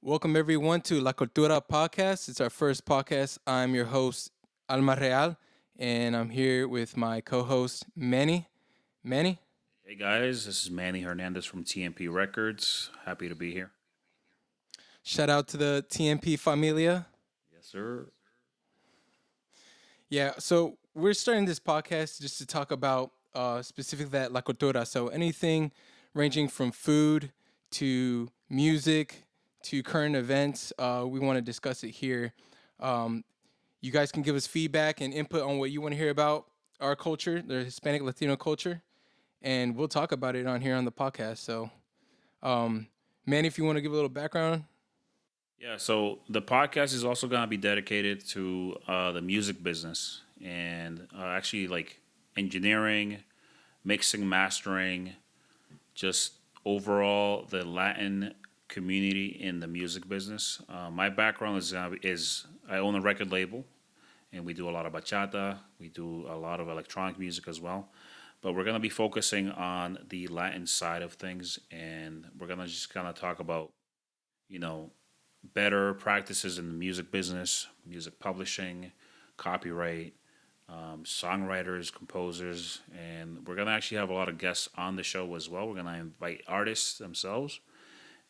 Welcome everyone to La Cultura Podcast. It's our first podcast. I'm your host, Alma Real, and I'm here with my co-host, Manny. Manny, Hey guys, this is Manny Hernandez from TMP Records. Happy to be here. shout out to the TMP familia. Yes, sir. Yeah, so we're starting this podcast just to talk about specifically that La Cultura. So anything ranging from food to music to current events, we want to discuss it here. Um, you guys can give us feedback and input on what you want to hear about our culture, the Hispanic Latino culture, and we'll talk about it on here on the podcast. So, um, Manny, if you want to give a little background. Yeah, so the podcast is also going to be dedicated to the music business and actually like engineering, mixing, mastering, just overall the Latin community in the music business. My background is I own a record label and we do a lot of bachata. We do a lot of electronic music as well. But we're going to be focusing on the Latin side of things, and we're going to just kind of talk about, you know, better practices in the music business, music publishing, copyright, songwriters, composers, and we're going to actually have a lot of guests on the show as well. We're going to invite artists themselves,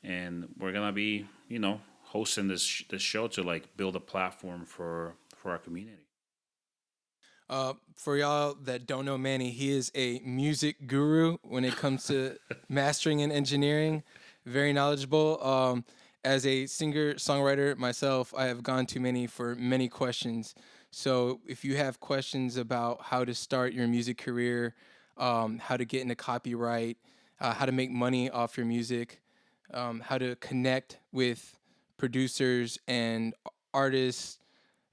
and we're going to be, hosting this show to like build a platform for our community. For y'all that don't know Manny, he is a music guru when it comes to mastering and engineering. Very knowledgeable. As a singer songwriter myself, I have gone to Manny for many questions. So if you have questions about how to start your music career, how to get into copyright, how to make money off your music, how to connect with producers and artists,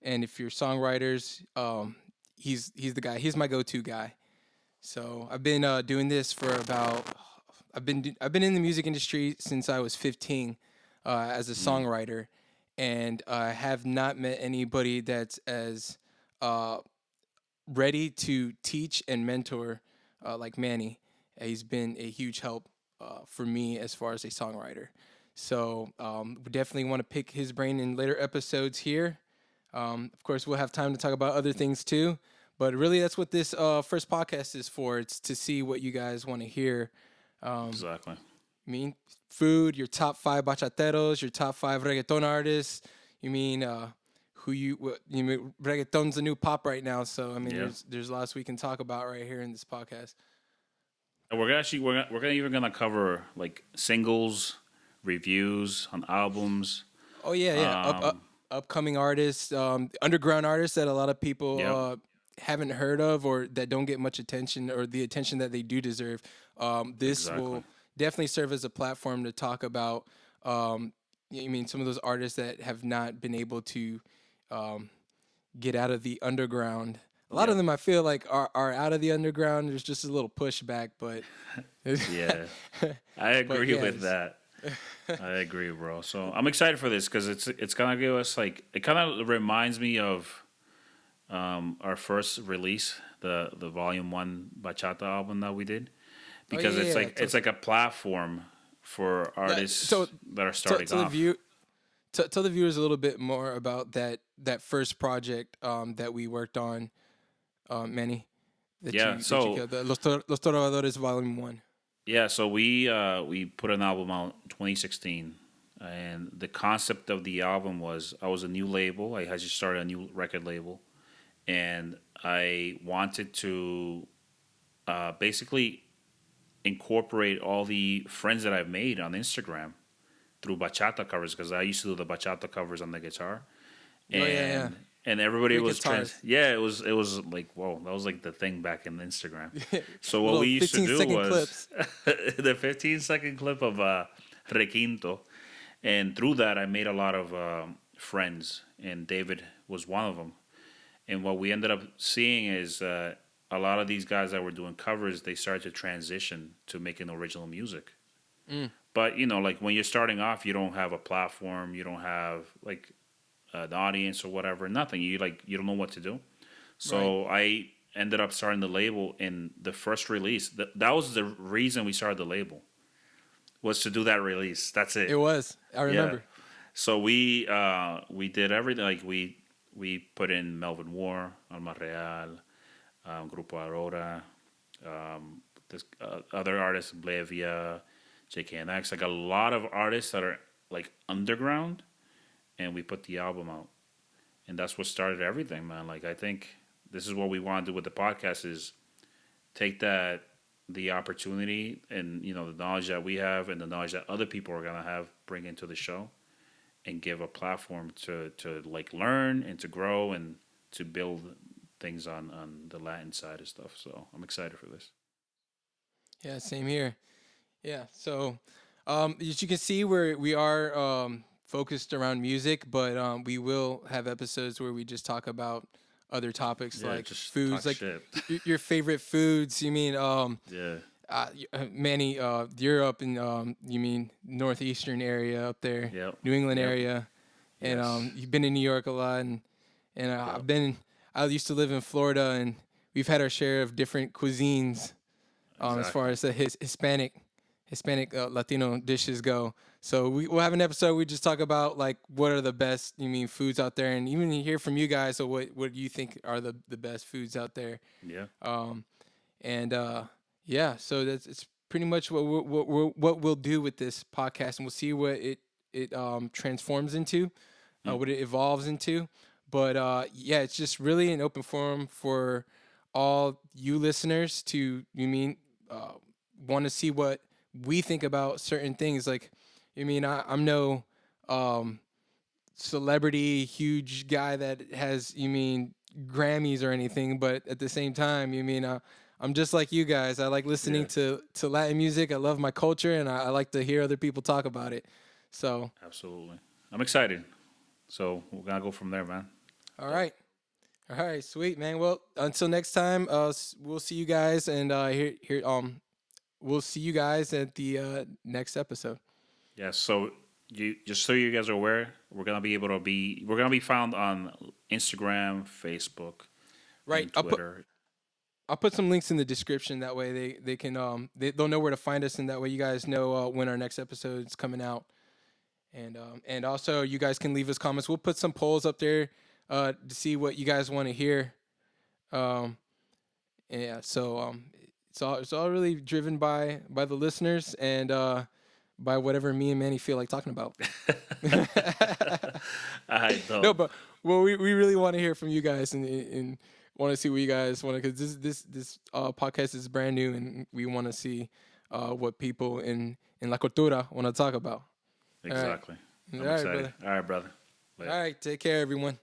and if you're songwriters, he's the guy. He's my go-to guy. So I've been doing this for about I've been in the music industry since I was 15 as a Mm. songwriter, and I have not met anybody that's as uh, ready to teach and mentor like Manny. He's been a huge help for me as far as a songwriter. So we definitely want to pick his brain in later episodes here. Of course, we'll have time to talk about other things too. But really, that's what this first podcast is for. It's to see what you guys want to hear. Um, Exactly. I mean, food, your top five bachateros, your top five reggaeton artists. You mean you mean reggaeton's the new pop right now. So I mean, Yeah. there's lots we can talk about right here in this podcast. And we're gonna even gonna cover like singles, reviews on albums. Oh yeah, yeah. Um, Upcoming artists, underground artists that a lot of people yep, haven't heard of or that don't get much attention or the attention that they do deserve. This exactly. will definitely serve as a platform to talk about. I mean, some of those artists that have not been able to um, get out of the underground. A lot of Yep. them, I feel like, are out of the underground. There's just a little pushback, but Yeah, I but agree yeah, with that. I agree, bro. So I'm excited for this because it's gonna give us like it kind of reminds me of our first release, the Volume One Bachata album that we did, oh because yeah, it's yeah. like it's like a platform for Yeah, artists that are starting to the off. view tell the viewers a little bit more about that first project that we worked on, Manny, Yeah. that you So killed, the Los Trovadores Volume One. so we put an album out in 2016, and the concept of the album was I was a new label. I had just started a new record label, and I wanted to basically incorporate all the friends that I've made on Instagram through bachata covers because I used to do the bachata covers on the guitar, Oh yeah, and everybody great was guitarist. yeah, it was like whoa, that was like the thing back in Instagram. So what Little we used to fifteen do second was clips. the 15-second clip of Requinto, and through that I made a lot of friends, and David was one of them. And what we ended up seeing is a lot of these guys that were doing covers, they started to transition to making original music. Mm, But like when you're starting off, you don't have a platform, you don't have like an audience or whatever, nothing. You don't know what to do. right. So I ended up starting the label, in the first release. That was the reason we started the label, was to do that release. That's It it. was. I Yeah. remember. So we did everything. Like we put in Melvin War, Alma Real, Grupo Aurora, this other artists, Blevia, JKNX, like a lot of artists that are like underground, and we put the album out, and that's what started everything, man. Like I think this is what we want to do with the podcast is take that the opportunity and the knowledge that we have and the knowledge that other people are gonna have bring into the show and give a platform to like learn and to grow and to build things on the Latin side of stuff. So I'm excited for this. Yeah, same here. Yeah. So, as you can see, we are focused around music, but we will have episodes where we just talk about other topics Yeah, like just foods, talk like shit. your favorite foods. You mean Yeah. Manny, Europe and you mean northeastern area up there, Yep. New England Yep. area, and Yes. you've been in New York a lot, and Yep. I used to live in Florida, and we've had our share of different cuisines as far Exactly. as the Hispanic Latino dishes go. So we'll have an episode. We just talk about like what are the best you mean foods out there, and even hear from you guys. So what you think are the best foods out there? Yeah. Um, and yeah, so that's it's pretty much what we'll do with this podcast, and we'll see what it transforms into, Mm. what it evolves into. But yeah, it's just really an open forum for all you listeners to uh, want to see what we think about certain things. Like, I'm no um, celebrity, huge guy that has Grammys or anything, but at the same time, I'm just like you guys. I like listening Yeah. to Latin music. I love my culture, and I like to hear other people talk about it. So, Absolutely. I'm excited. So we're gonna go from there, man. all Dope. right. All right, sweet man. Well, until next time, we'll see you guys, and we'll see you guys at the next episode. Yeah. So you just so you guys are aware, we're gonna be found on Instagram, Facebook, Right. and Twitter. I'll put some links in the description. That way they can they'll know where to find us, and that way you guys know when our next episode is coming out. And also you guys can leave us comments. We'll put some polls up there to see what you guys want to hear. Um, and yeah, so it's all really driven by the listeners and by whatever me and Manny feel like talking about. I No, don't. but well, we really want to hear from you guys and want to see what you guys want to, because this podcast is brand new, and we want to see what people in La Cultura want to talk about. All right, Exactly. all I'm right, excited. brother. All right, brother. All Later. right, take care, everyone.